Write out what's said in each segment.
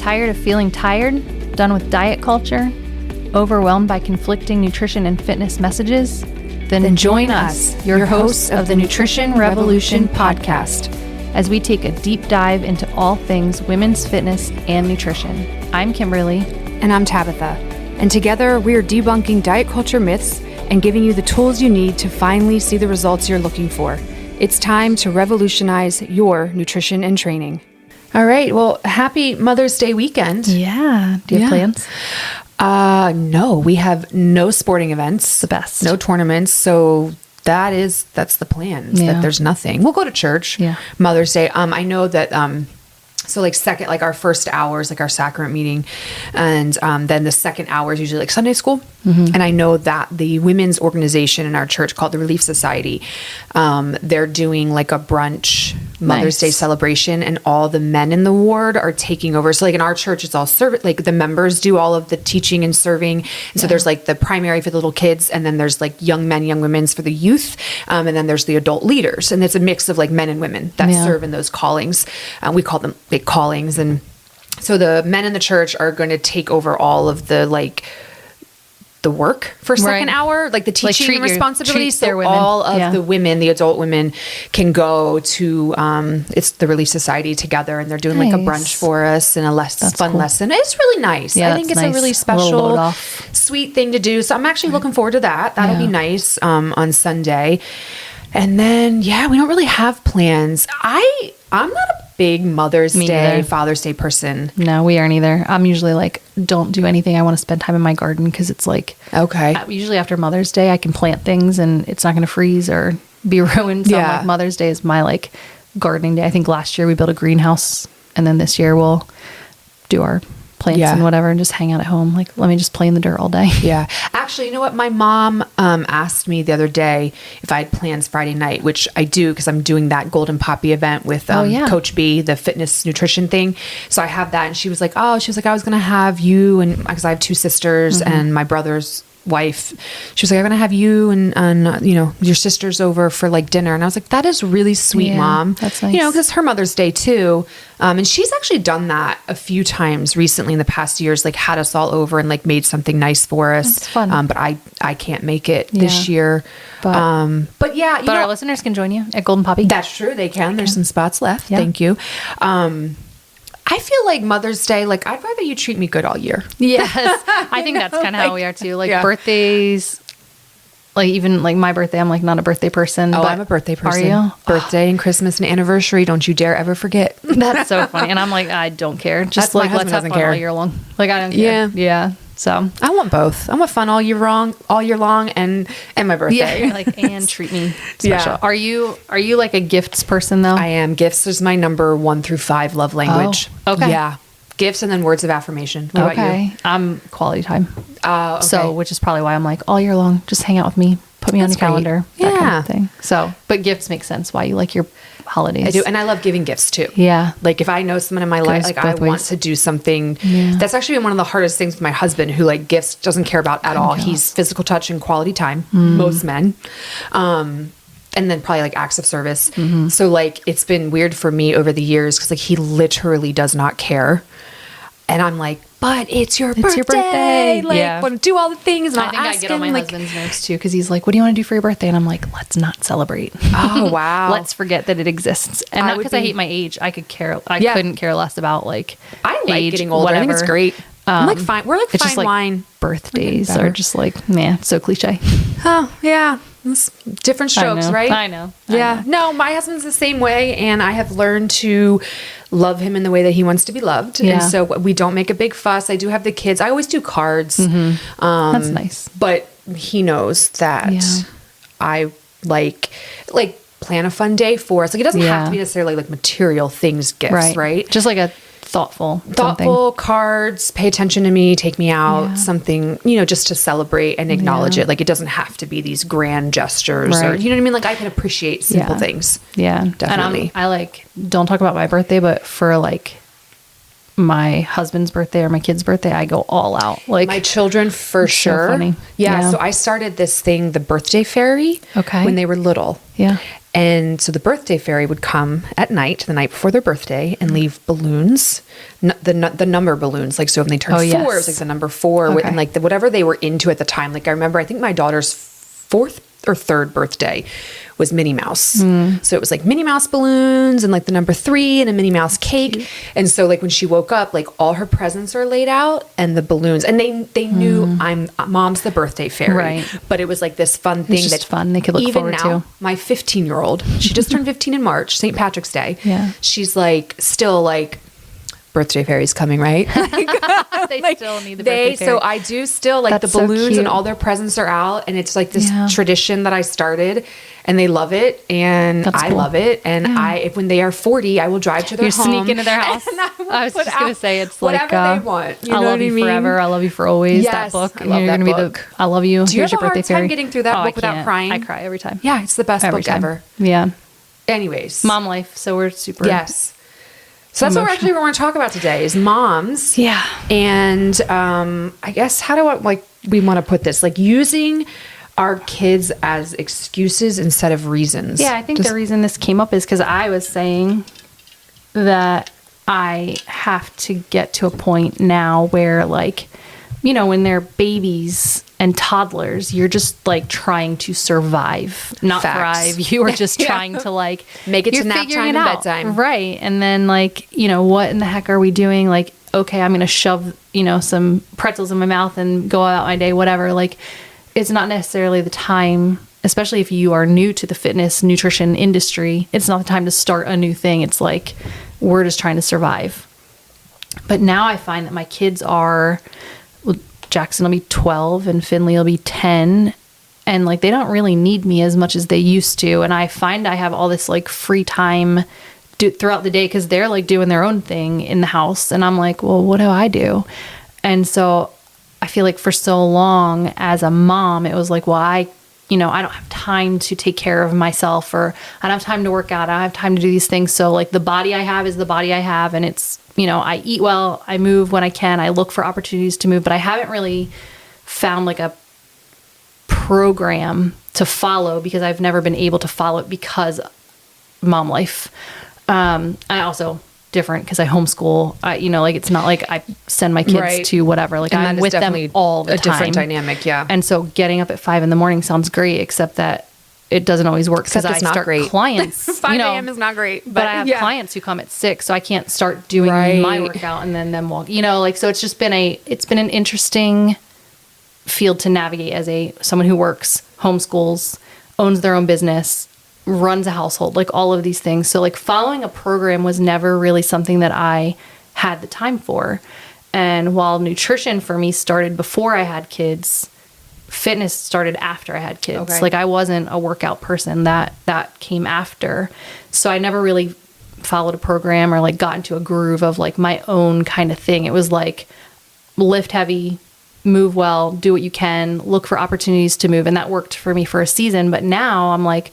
Tired of feeling tired? Done with diet culture? Overwhelmed by conflicting nutrition and fitness messages? Then join us, your hosts of the Nutrition Revolution podcast, as we take a deep dive into all things women's fitness and nutrition. I'm Kimberly. And I'm Tabitha. And together we are debunking diet culture myths and giving you the tools you need to finally see the results you're looking for. It's time to revolutionize your nutrition and training. All right. Well, happy Mother's Day weekend. Yeah. Do you have plans? No, we have no sporting events. The best. No tournaments. So that's the plan. Is that there's nothing. We'll go to church. Yeah. Mother's Day. I know that, so like our first hour is like our sacrament meeting. And, then the second hour is usually like Sunday school. Mm-hmm. And I know that the women's organization in our church called the Relief Society, they're doing like a brunch Mother's Day celebration, and all the men in the ward are taking over. So like in our church, it's all like the members do all of the teaching and serving. And so there's like the primary for the little kids, and then there's like young men, young women's for the youth. And then there's the adult leaders. And it's a mix of like men and women that serve in those callings. We call them big callings. And so the men in the church are going to take over all of the the work for second hour, like the teaching and responsibilities. So all of the women, the adult women, can go to it's the Relief Society together, and they're doing like a brunch for us and a fun lesson. It's really nice. I think it's a really special, sweet thing to do. So I'm actually looking forward to that. That'll be nice on Sunday. And then we don't really have plans. I'm not a big Mother's Day, Father's Day person. No, we aren't either. I'm usually like, don't do anything. I want to spend time in my garden because it's like, usually after Mother's Day, I can plant things and it's not going to freeze or be ruined. So like Mother's Day is my like gardening day. I think last year we built a greenhouse, and then this year we'll do our plants and whatever and just hang out at home. Like, let me just play in the dirt all day. Yeah. Actually, you know what? My mom asked me the other day if I had plans Friday night, which I do because I'm doing that Golden Poppy event with Coach B, the fitness nutrition thing. So I have that. And she was like, I was going to have you, and because I have two sisters and my brother's wife, she was like, I'm gonna have you and your sisters over for like dinner. And I was like, that is really sweet, Mom. That's nice. Because her Mother's Day too. And she's actually done that a few times recently in the past years, like had us all over and like made something nice for us. That's fun. But I can't make it this year. But our listeners can join you at Golden Poppy. That's true. They can. There's some spots left. Yeah. Thank you. I feel like Mother's Day, like I'd rather you treat me good all year. Yes. I think that's kind of how we are too. Like birthdays, like even like my birthday, I'm like not a birthday person. Oh, but I'm a birthday person. Are you? Birthday and Christmas and anniversary. Don't you dare ever forget. That's so funny. And I'm like, I don't care. Just like, let's have fun all year long. Like I don't care. Yeah. So I want both. I want fun all year long and my birthday. Yeah. Like, and treat me special. Yeah. Are you like a gifts person though? I am. Gifts is my number 1 through 5 love language. Oh, okay. Yeah. Gifts and then words of affirmation. What about you? I'm quality time. Okay. So, which is probably why I'm like all year long, just hang out with me, put me on your calendar, that kind of thing. So, but gifts make sense why you like your holidays. I do. And I love giving gifts too. Yeah. Like if I know someone in my life, like I want to do something. Yeah. That's actually been one of the hardest things with my husband, who like gifts doesn't care about at all. He's physical touch and quality time. Most men. And then probably like acts of service. Mm-hmm. So like, it's been weird for me over the years because like he literally does not care. And I'm like, but it's your birthday. Like, want to do all the things. And I think I get on my husband's nerves too, because he's like, what do you want to do for your birthday? And I'm like, let's not celebrate. Oh, wow. Let's forget that it exists. And not because I hate my age. I couldn't care less about like I like age, getting older. whatever. I think it's great. I'm like fine. We're like fine just like wine. Birthdays are just like, man, so cliche. Oh, yeah. It's different strokes, right? I know. Yeah. No, my husband's the same way. And I have learned to love him in the way that he wants to be loved. Yeah. And so we don't make a big fuss. I do have the kids. I always do cards. Mm-hmm. That's nice. But he knows that I like plan a fun day for us. Like it doesn't have to be necessarily like material things, gifts, right? Just like a thoughtful cards, pay attention to me, take me out, something, just to celebrate and acknowledge it. Like it doesn't have to be these grand gestures or, you know what I mean? Like I can appreciate simple things. Yeah. Definitely. And I like, don't talk about my birthday, but for like my husband's birthday or my kid's birthday, I go all out. Like my children for sure. So funny. Yeah. So I started this thing, the birthday fairy, when they were little. Yeah. And so the birthday fairy would come at night, the night before their birthday, and leave balloons, the number balloons. Like, so when they turned 4, it was like the number 4, and like whatever they were into at the time. Like I remember, I think my daughter's 4th or 3rd birthday was Minnie Mouse. So it was like Minnie Mouse balloons and like the number 3 and a Minnie Mouse cake. And so like when she woke up, like all her presents are laid out and the balloons, and they knew mom's the birthday fairy, right? But it was like this fun thing that's fun. They could look forward to. My 15-year-old, she just turned 15 in March, St. Patrick's Day. Yeah. She's like, still like, birthday fairy's coming, right? They still need the birthday fairy. So I do still like the balloons and all their presents are out, and it's like this tradition that I started, and they love it, and I love it. And when they are 40, I will drive to their home. You sneak into their house. I was just gonna say, it's like whatever they want. You know, I love you forever. I love you for always. That book. I love that book. Gonna be I love you. Do you have a hard time getting through that book without crying? I cry every time. Yeah, it's the best book ever. Yeah. Anyways, mom life. So we're super. Yes. So that's what we want to talk about today is moms. Yeah. And I guess we want to put this, like using our kids as excuses instead of reasons. Yeah, I think the reason this came up is because I was saying that I have to get to a point now where, like, you know, when they're babies and toddlers, you're just like trying to survive, not thrive. You are just trying to like make it to nap time and bedtime. Right. And then like, you know, what in the heck are we doing? Like, okay, I'm going to shove, you know, some pretzels in my mouth and go about my day, whatever. Like, it's not necessarily the time, especially if you are new to the fitness nutrition industry. It's not the time to start a new thing. It's like, we're just trying to survive. But now I find that my kids are, Jackson will be 12 and Finley will be 10. And like, they don't really need me as much as they used to. And I find I have all this like free time throughout the day because they're like doing their own thing in the house. And I'm like, well, what do I do? And so I feel like for so long as a mom, it was like, well, I don't have time to take care of myself, or I don't have time to work out. I don't have time to do these things. So like the body I have is the body I have. And it's, you know, I eat well, I move when I can, I look for opportunities to move, but I haven't really found like a program to follow because I've never been able to follow it because mom life. I also different because I homeschool. Like it's not like I send my kids to whatever. Like I'm with them all the time. A different dynamic, yeah. And so getting up at 5 a.m. sounds great, except that it doesn't always work because I start clients. 5 a.m. is not great, but I have clients who come at 6, so I can't start doing my workout and then them walk. You know, like so it's just been an interesting field to navigate as someone who works, homeschools, owns their own business, runs a household, like all of these things. So like following a program was never really something that I had the time for. And while nutrition for me started before I had kids, fitness started after I had kids. Okay. Like I wasn't a workout person. That came after. So I never really followed a program or like got into a groove of like my own kind of thing. It was like lift heavy, move well, do what you can, look for opportunities to move. And that worked for me for a season. But now I'm like,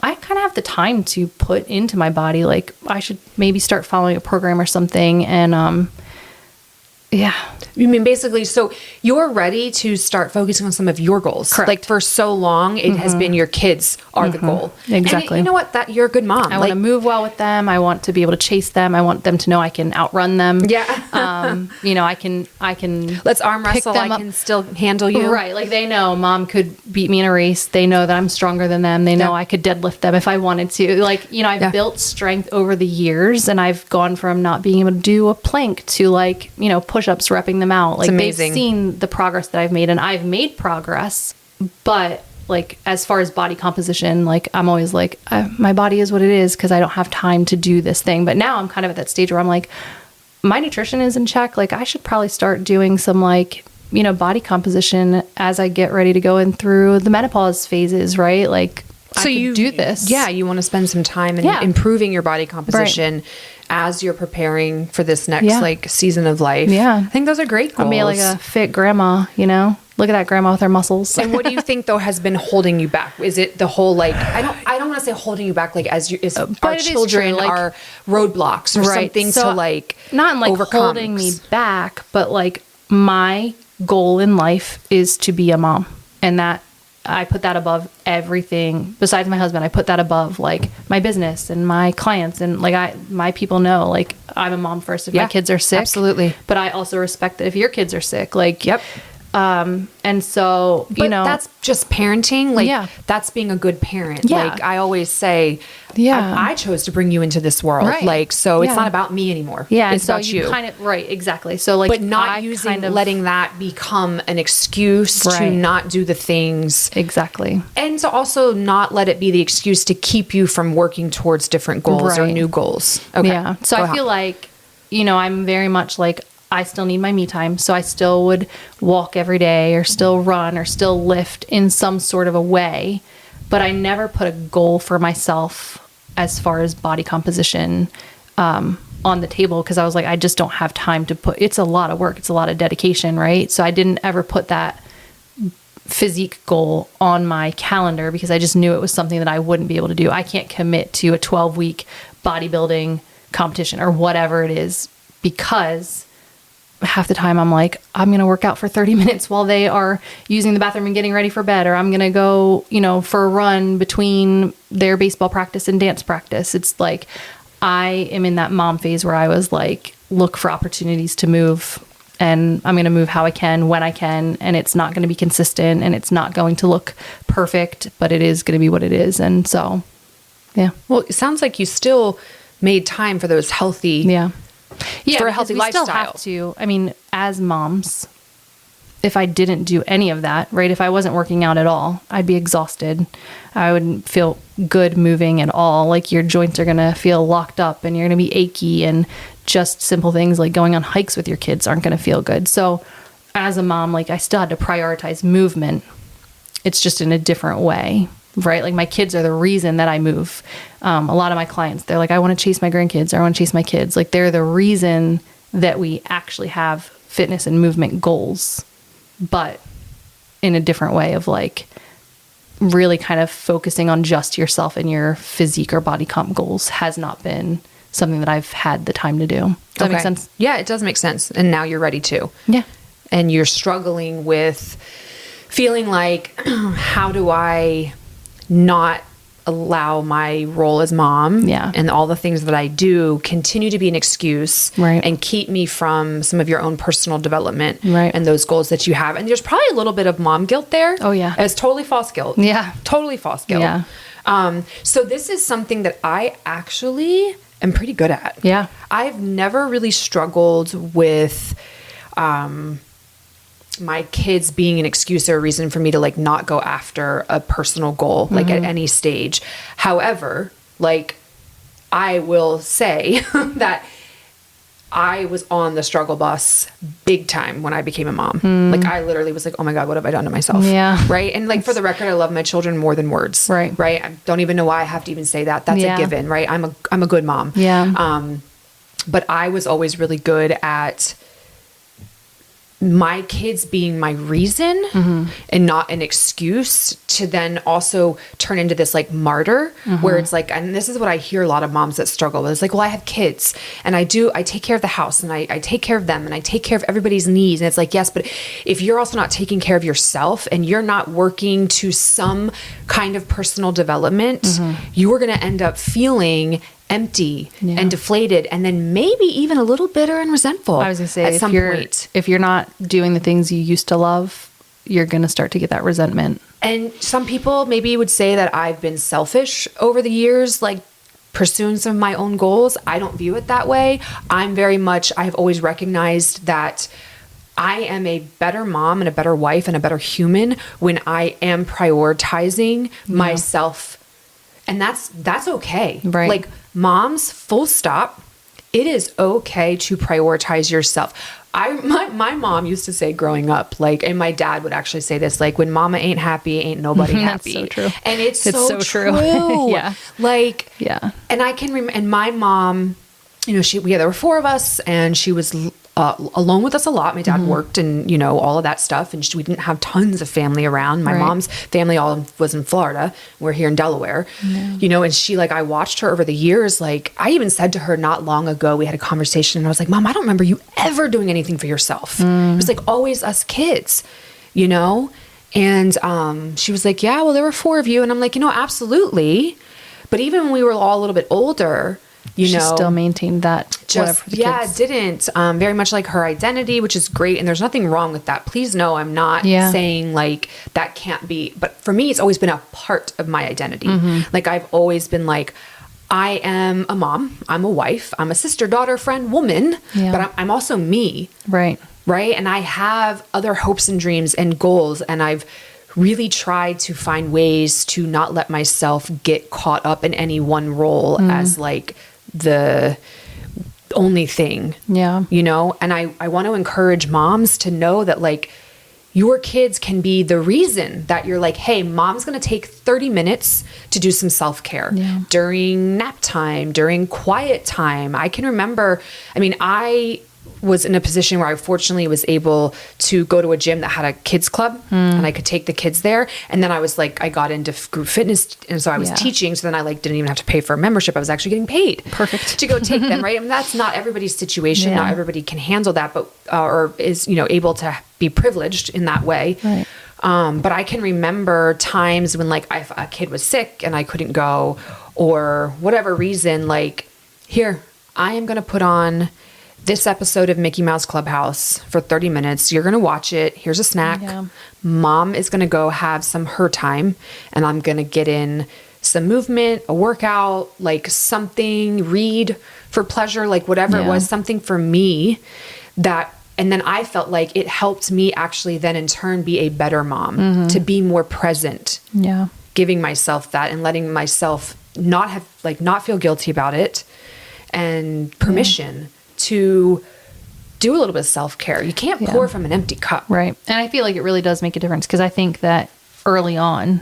I kind of have the time to put into my body. Like I should maybe start following a program or something. And, yeah. You mean basically, so you're ready to start focusing on some of your goals. Correct. Like for so long, it has been your kids are the goal. Exactly. And you know what? That you're a good mom. I want to move well with them. I want to be able to chase them. I want them to know I can outrun them. Yeah. I can. Let's arm wrestle. I can still handle you. Right. Like they know mom could beat me in a race. They know that I'm stronger than them. They know I could deadlift them if I wanted to. Like, I've built strength over the years, and I've gone from not being able to do a plank to like, push-ups, repping them out. Like they've seen the progress that I've made, and I've made progress, but like as far as body composition, like I'm always like my body is what it is because I don't have time to do this thing. But now I'm kind of at that stage where I'm like, my nutrition is in check. Like I should probably start doing some like, body composition as I get ready to go in through the menopause phases, right? Like so you do this. Yeah. You want to spend some time in improving your body composition as you're preparing for this next like season of life. Yeah. I think those are great goals. I'll be like a fit grandma, look at that grandma with her muscles. And what do you think though has been holding you back? Is it the whole like, I don't want to say holding you back, like as our children like, are roadblocks or something so to like not in like overcome. Holding me back, but like my goal in life is to be a mom, and that I put that above everything besides my husband. I put that above like my business and my clients. And like my people know, like I'm a mom first if my kids are sick. Absolutely. But I also respect that if your kids are sick, like, yep. And so, but that's just parenting. Like that's being a good parent. Yeah. Like I always say, I chose to bring you into this world. Right. Like, so it's not about me anymore. Yeah. It's so about you. kind of, right. Exactly. So like, but not letting that become an excuse to not do the things. Exactly. And to also not let it be the excuse to keep you from working towards different goals or new goals. Okay. Yeah. So I feel like, I'm very much like, I still need my me time. So I still would walk every day or still run or still lift in some sort of a way. But I never put a goal for myself as far as body composition on the table because I was like, I just don't have time to put, it's a lot of work. It's a lot of dedication, right? So I didn't ever put that physique goal on my calendar because I just knew it was something that I wouldn't be able to do. I can't commit to a 12-week bodybuilding competition or whatever it is because half the time I'm like, I'm going to work out for 30 minutes while they are using the bathroom and getting ready for bed, or I'm going to go, for a run between their baseball practice and dance practice. It's like, I am in that mom phase where I was like, look for opportunities to move and I'm going to move how I can, when I can. And it's not going to be consistent and it's not going to look perfect, but it is going to be what it is. And so, yeah. Well, it sounds like you still made time for those healthy for a healthy lifestyle. Still have to. I mean, as moms, if I didn't do any of that, right? If I wasn't working out at all, I'd be exhausted. I wouldn't feel good moving at all. Like your joints are going to feel locked up and you're going to be achy, and just simple things like going on hikes with your kids aren't going to feel good. So as a mom, like I still had to prioritize movement. It's just in a different way. Right? Like my kids are the reason that I move. A lot of my clients, they're like, I want to chase my grandkids or I want to chase my kids. Like they're the reason that we actually have fitness and movement goals, but in a different way of like really kind of focusing on just yourself and your physique or body comp goals has not been something that I've had the time to do. Does that make sense? Yeah, it does make sense. And now you're ready to. Yeah. And you're struggling with feeling like, how do I not allow my role as mom and all the things that I do continue to be an excuse and keep me from some of your own personal development and those goals that you have. And there's probably a little bit of mom guilt there. Oh yeah. It's totally false guilt. Yeah. Totally false guilt. Yeah. So this is something that I actually am pretty good at. Yeah. I've never really struggled with, my kids being an excuse or a reason for me to like not go after a personal goal, like at any stage. However, like I will say that I was on the struggle bus big time when I became a mom. Like I literally was like, oh my God, what have I done to myself? Yeah. Right. And like, for the record, I love my children more than words. Right. Right. I don't even know why I have to even say that. That's a given, right? I'm a good mom. Yeah. But I was always really good at my kids being my reason and not an excuse to then also turn into this like martyr where it's like, and this is what I hear a lot of moms that struggle with. It's like, well, I have kids and I take care of the house and I take care of them and I take care of everybody's needs. And it's like, yes, but if you're also not taking care of yourself and you're not working to some kind of personal development, you are going to end up feeling empty and deflated, and then maybe even a little bitter and resentful. I was going to say, at some point, if you're not doing the things you used to love, you're going to start to get that resentment. And some people maybe would say that I've been selfish over the years, like pursuing some of my own goals. I don't view it that way. I've always recognized that I am a better mom and a better wife and a better human when I am prioritizing myself. And that's okay. Right. Like moms, full stop. It is okay to prioritize yourself. My mom used to say growing up, like, and my dad would actually say this, like, when mama ain't happy, ain't nobody happy. That's so true. And it's so true. Yeah. Like, yeah. And I can remember, and my mom, there were four of us and she was alone with us a lot. My dad worked and, all of that stuff. And we didn't have tons of family around. My mom's family all was in Florida. We're here in Delaware, and she, like, I watched her over the years. Like, I even said to her not long ago, we had a conversation and I was like, Mom, I don't remember you ever doing anything for yourself. It was like always us kids, And she was like, yeah, well, there were 4 of you. And I'm like, absolutely. But even when we were all a little bit older, she still maintained that. It didn't. Very much like her identity, which is great. And there's nothing wrong with that. Please know I'm not saying like that can't be. But for me, it's always been a part of my identity. Like I've always been like, I am a mom. I'm a wife. I'm a sister, daughter, friend, woman. Yeah. But I'm also me. Right. Right. And I have other hopes and dreams and goals. And I've really tried to find ways to not let myself get caught up in any one role as like the only thing. Yeah. And I want to encourage moms to know that like your kids can be the reason that you're like, hey, mom's going to take 30 minutes to do some self-care during nap time, during quiet time. I can remember, I was in a position where I fortunately was able to go to a gym that had a kids club and I could take the kids there. And then I was like, I got into group fitness. And so I was teaching. So then I like didn't even have to pay for a membership. I was actually getting paid to go take them. Right. That's not everybody's situation. Not everybody can handle that, but, or is, able to be privileged in that way. Right. But I can remember times when like if a kid was sick and I couldn't go or whatever reason, like here, I am going to put on this episode of Mickey Mouse Clubhouse for 30 minutes. You're going to watch it. Here's a snack. Yeah. Mom is going to go have some her time and I'm going to get in some movement, a workout, like something, read for pleasure, like whatever it was, something for me that, and then I felt like it helped me actually then in turn be a better mom, to be more present, giving myself that and letting myself not feel guilty about it and permission to do a little bit of self-care. You can't pour from an empty cup. Right. And I feel like it really does make a difference because I think that early on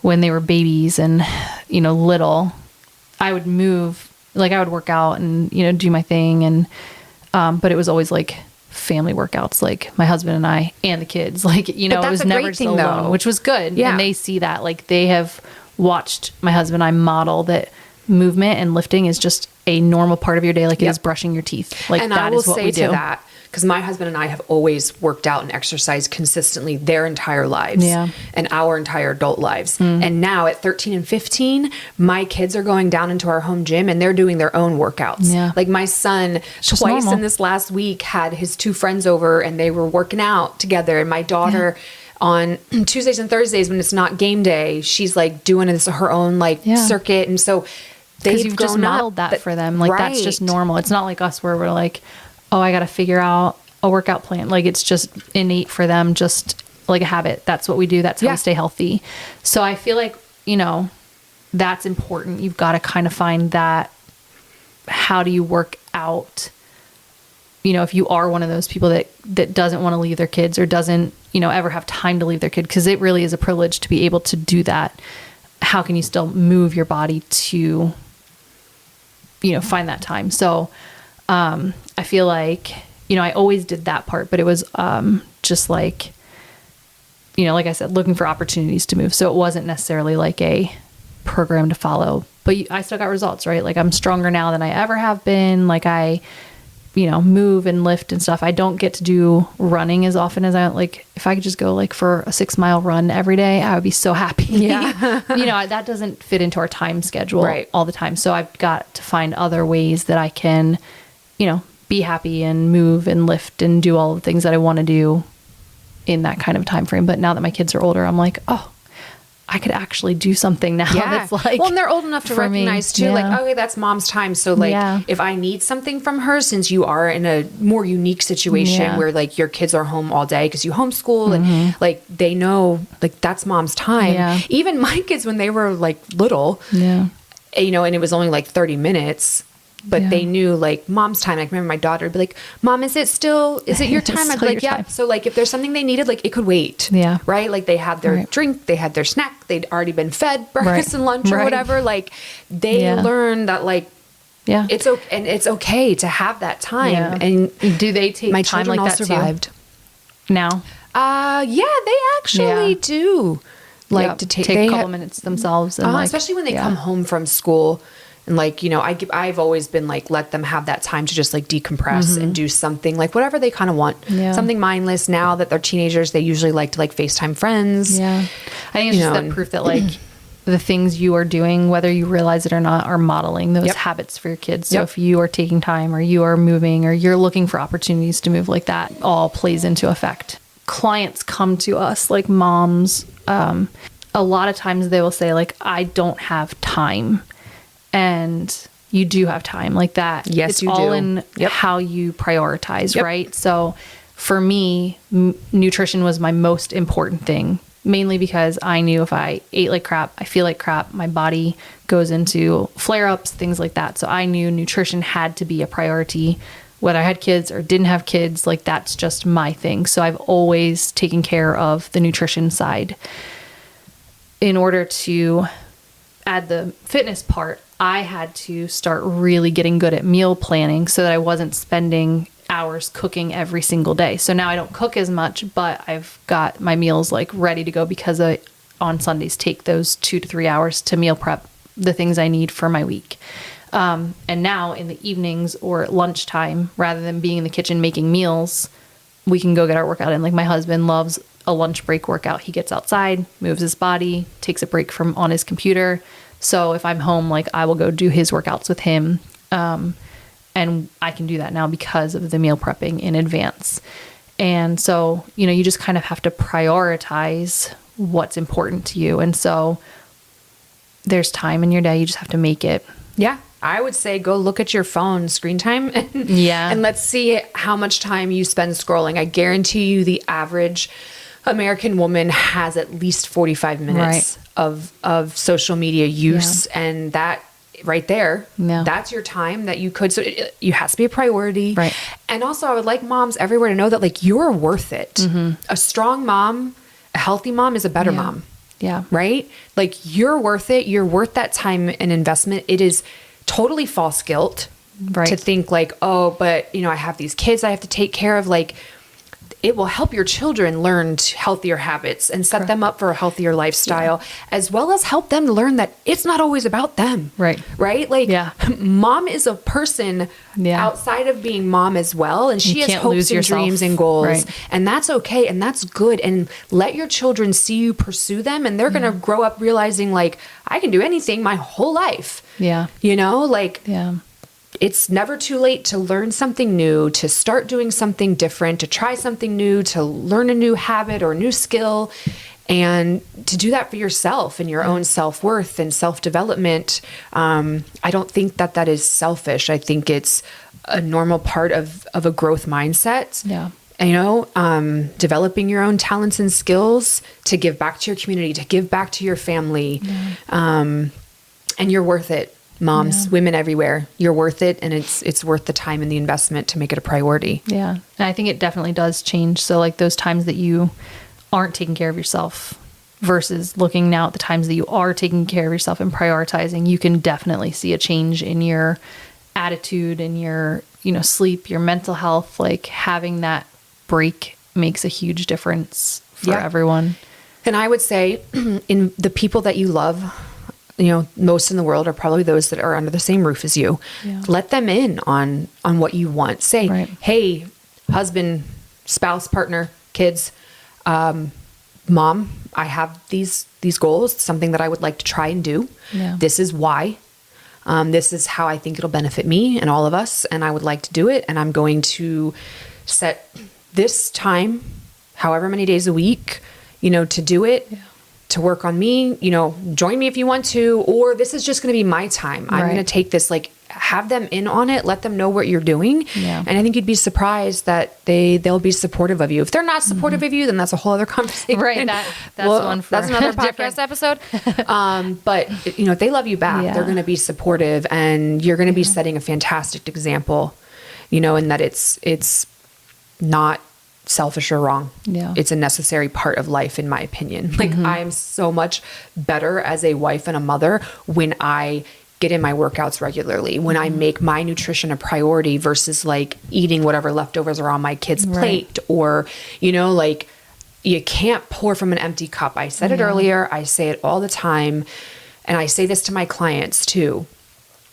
when they were babies and, little, I would move, like I would work out and, do my thing. And, but it was always like family workouts, like my husband and I and the kids, like, it was never just alone, which was good. Yeah. And they see that, like they have watched my husband and I model that movement and lifting is just a normal part of your day. Like it is brushing your teeth. Like and that is what we do. That because my husband and I have always worked out and exercised consistently their entire lives and our entire adult lives. And now at 13 and 15, my kids are going down into our home gym and they're doing their own workouts. Yeah. Like my son twice in this last week had his 2 friends over and they were working out together. And my daughter on Tuesdays and Thursdays when it's not game day, she's like doing her own circuit. And so you've just modeled that for them. Like that's just normal. It's not like us where we're like, oh, I got to figure out a workout plan. Like it's just innate for them, just like a habit. That's what we do. That's how we stay healthy. So I feel like, that's important. You've got to kind of find that. How do you work out? If you are one of those people that doesn't want to leave their kids or doesn't, ever have time to leave their kid, because it really is a privilege to be able to do that. How can you still move your body to, find that time? So, I feel like, I always did that part, but it was, just like, like I said, looking for opportunities to move. So it wasn't necessarily like a program to follow, but I still got results, right? Like I'm stronger now than I ever have been. Like I, move and lift and stuff. I don't get to do running as often as I like. If I could just go like for a 6-mile run every day, I would be so happy. Yeah. That doesn't fit into our time schedule all the time. So I've got to find other ways that I can, be happy and move and lift and do all the things that I want to do in that kind of time frame. But now that my kids are older, I'm like, oh, I could actually do something now that's like, well, and they're old enough to recognize too, like, okay, that's mom's time. So like, if I need something from her, since you are in a more unique situation where like your kids are home all day because you homeschool and like, they know like that's mom's time. Yeah. Even my kids, when they were like little, and it was only like 30 minutes, but they knew like mom's time. I remember my daughter would be like, Mom, is it your time? I'd be like, yeah. So like, if there's something they needed, like it could wait. Yeah. Right. Like they had their drink, they had their snack, they'd already been fed breakfast and lunch or whatever. Like they learned that like, it's okay. And it's okay to have that time. Yeah. And do they take my time children like all that survived too? Now? They actually do like to take a couple minutes themselves. And especially when they come home from school. And like, you know, I've always been like, let them have that time to just like decompress and do something like whatever they kind of want. Yeah. Something mindless. Now that they're teenagers, they usually like to like FaceTime friends. Yeah. I think it's just that proof that like the things you are doing, whether you realize it or not, are modeling those habits for your kids. So if you are taking time or you are moving or you're looking for opportunities to move like that, all plays into effect. Clients come to us like moms. A lot of times they will say like, I don't have time. And you do have time like that. Yes, it's you all do. in how you prioritize, right? So for me, nutrition was my most important thing, mainly because I knew if I ate like crap, I feel like crap, my body goes into flare-ups, things like that. So I knew nutrition had to be a priority, whether I had kids or didn't have kids. Like that's just my thing. So I've always taken care of the nutrition side. In order to add the fitness part, I had to start really getting good at meal planning so that I wasn't spending hours cooking every single day. So now I don't cook as much, but I've got my meals like ready to go because I, on Sundays, take those 2 to 3 hours to meal prep the things I need for my week. And now in the evenings or at lunchtime, rather than being in the kitchen making meals, we can go get our workout in. Like my husband loves a lunch break workout. He gets outside, moves his body, takes a break from on his computer. So if I'm home, like I will go do his workouts with him. And I can do that now because of the meal prepping in advance. And so, you know, you just kind of have to prioritize what's important to you. And so there's time in your day. You just have to make it. Yeah. I would say go look at your phone screen time and let's see how much time you spend scrolling. I guarantee you the average American woman has at least 45 minutes of social media use. Yeah. And that right there, that's your time that you could, so it has to be a priority. Right. And also I would like moms everywhere to know that like you're worth it. Mm-hmm. A strong mom, a healthy mom is a better mom. Yeah. Right. Like you're worth it. You're worth that time and investment. It is totally false guilt to think like, oh, but you know, I have these kids I have to take care of. Like it will help your children learn healthier habits and set them up for a healthier lifestyle, as well as help them learn that it's not always about them. Right. Like mom is a person outside of being mom as well. And she has hopes and dreams and goals. Right. And that's okay. And that's good. And let your children see you pursue them. And they're going to grow up realizing like, I can do anything my whole life. Yeah. You know, like, it's never too late to learn something new, to start doing something different, to try something new, to learn a new habit or a new skill, and to do that for yourself and your own self-worth and self-development. I don't think that that is selfish. I think it's a normal part of a growth mindset. Yeah. You know, developing your own talents and skills to give back to your community, to give back to your family. And you're worth it. Moms, women everywhere, you're worth it. And it's worth the time and the investment to make it a priority. Yeah. And I think it definitely does change. So like those times that you aren't taking care of yourself versus looking now at the times that you are taking care of yourself and prioritizing, you can definitely see a change in your attitude and your, you know, sleep, your mental health. Like having that break makes a huge difference for everyone. And I would say in the people that you love, you know, most in the world are probably those that are under the same roof as you. Yeah. Let them in on what you want. Say, hey, husband, spouse, partner, kids, mom, I have these goals, something that I would like to try and do. Yeah. This is why. This is how I think it'll benefit me and all of us. And I would like to do it. And I'm going to set this time, however many days a week, you know, to do it. Yeah. To work on me, you know, join me if you want to, or this is just going to be my time. I'm going to take this, like have them in on it, let them know what you're doing. Yeah. And I think you'd be surprised that they'll be supportive of you. If they're not supportive of you, then that's a whole other conversation. Right. That's one for that's another podcast episode. But you know, if they love you back, they're going to be supportive and you're going to be setting a fantastic example, you know, and that it's not selfish or wrong. Yeah. It's a necessary part of life, in my opinion. Like I am so much better as a wife and a mother when I get in my workouts regularly, when I make my nutrition a priority versus like eating whatever leftovers are on my kid's plate, or, you know, like you can't pour from an empty cup. I said it earlier. I say it all the time. And I say this to my clients too.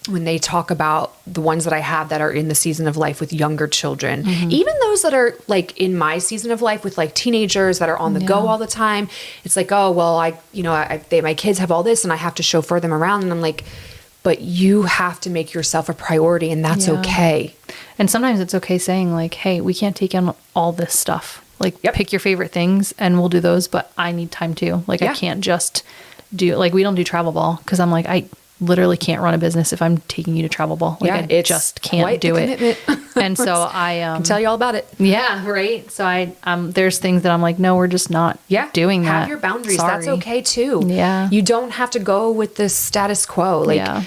when they talk about the ones that I have that are in the season of life with younger children, even those that are like in my season of life with like teenagers that are on the go all the time. It's like, oh, well, my kids have all this and I have to chauffeur them around. And I'm like, but you have to make yourself a priority, and that's okay. And sometimes it's okay saying like, hey, we can't take in all this stuff. Like pick your favorite things and we'll do those, but I need time too. Like I can't just do, like we don't do travel ball because I'm like, I literally can't run a business if I'm taking you to travel ball. Like I just can't do it. And so I can tell you all about it. Yeah. Right. So there's things that I'm like, no, we're just not doing that. Have your boundaries. Sorry. That's okay too. Yeah. You don't have to go with the status quo. Like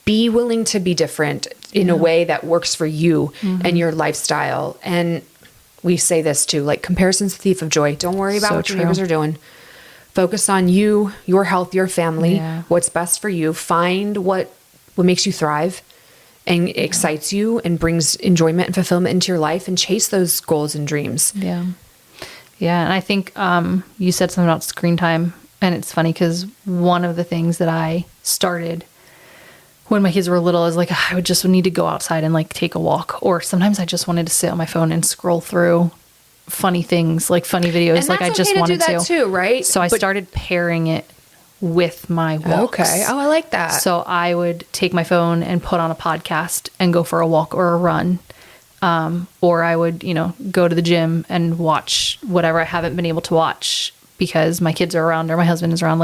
be willing to be different in a way that works for you and your lifestyle. And we say this too, like comparison's the thief of joy. Don't worry about what your neighbors are doing. Focus on you, your health, your family, what's best for you. Find what makes you thrive and excites you and brings enjoyment and fulfillment into your life, and chase those goals and dreams. Yeah. Yeah. And I think you said something about screen time, and it's funny because one of the things that I started when my kids were little is like, I would just need to go outside and like take a walk, or sometimes I just wanted to sit on my phone and scroll through funny things, like funny videos. And like I just wanted to do that too, right? So I started pairing it with my walks. Okay. Oh, I like that. So I would take my phone and put on a podcast and go for a walk or a run. Or I would, go to the gym and watch whatever I haven't been able to watch because my kids are around or my husband is around.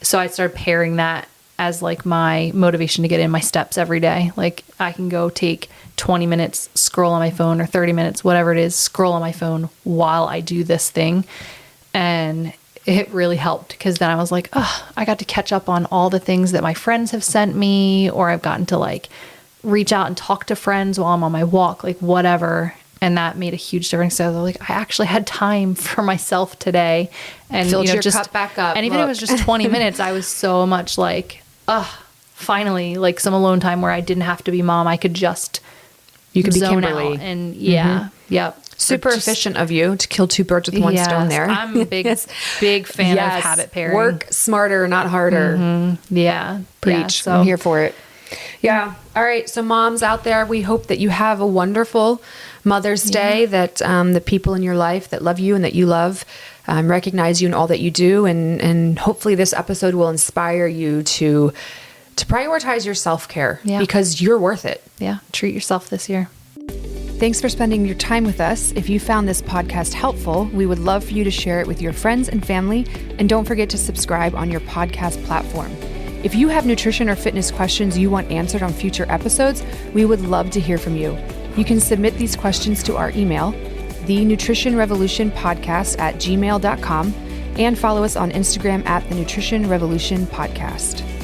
So I started pairing that as like my motivation to get in my steps every day. Like I can go take 20 minutes, scroll on my phone, or 30 minutes, whatever it is, scroll on my phone while I do this thing. And it really helped because then I was like, oh, I got to catch up on all the things that my friends have sent me, or I've gotten to like reach out and talk to friends while I'm on my walk, like whatever. And that made a huge difference. So I was like, I actually had time for myself today. And filled your cup back up. And even if it was just 20 minutes, I was so much like, finally, like some alone time where I didn't have to be mom. I could just be Kimberly. And yep. Super efficient of you to kill two birds with one stone there. I'm a big fan of habit pairing. Work smarter, not harder. Yeah. Preach. Yeah, so I'm here for it. Yeah. All right. So moms out there, we hope that you have a wonderful Mother's Day, that the people in your life that love you and that you love recognize you in all that you do. And hopefully this episode will inspire you to prioritize your self-care because you're worth it. Yeah. Treat yourself this year. Thanks for spending your time with us. If you found this podcast helpful, we would love for you to share it with your friends and family. And don't forget to subscribe on your podcast platform. If you have nutrition or fitness questions you want answered on future episodes, we would love to hear from you. You can submit these questions to our email, thenutritionrevolutionpodcast@gmail.com, and follow us on Instagram @thenutritionrevolutionpodcast.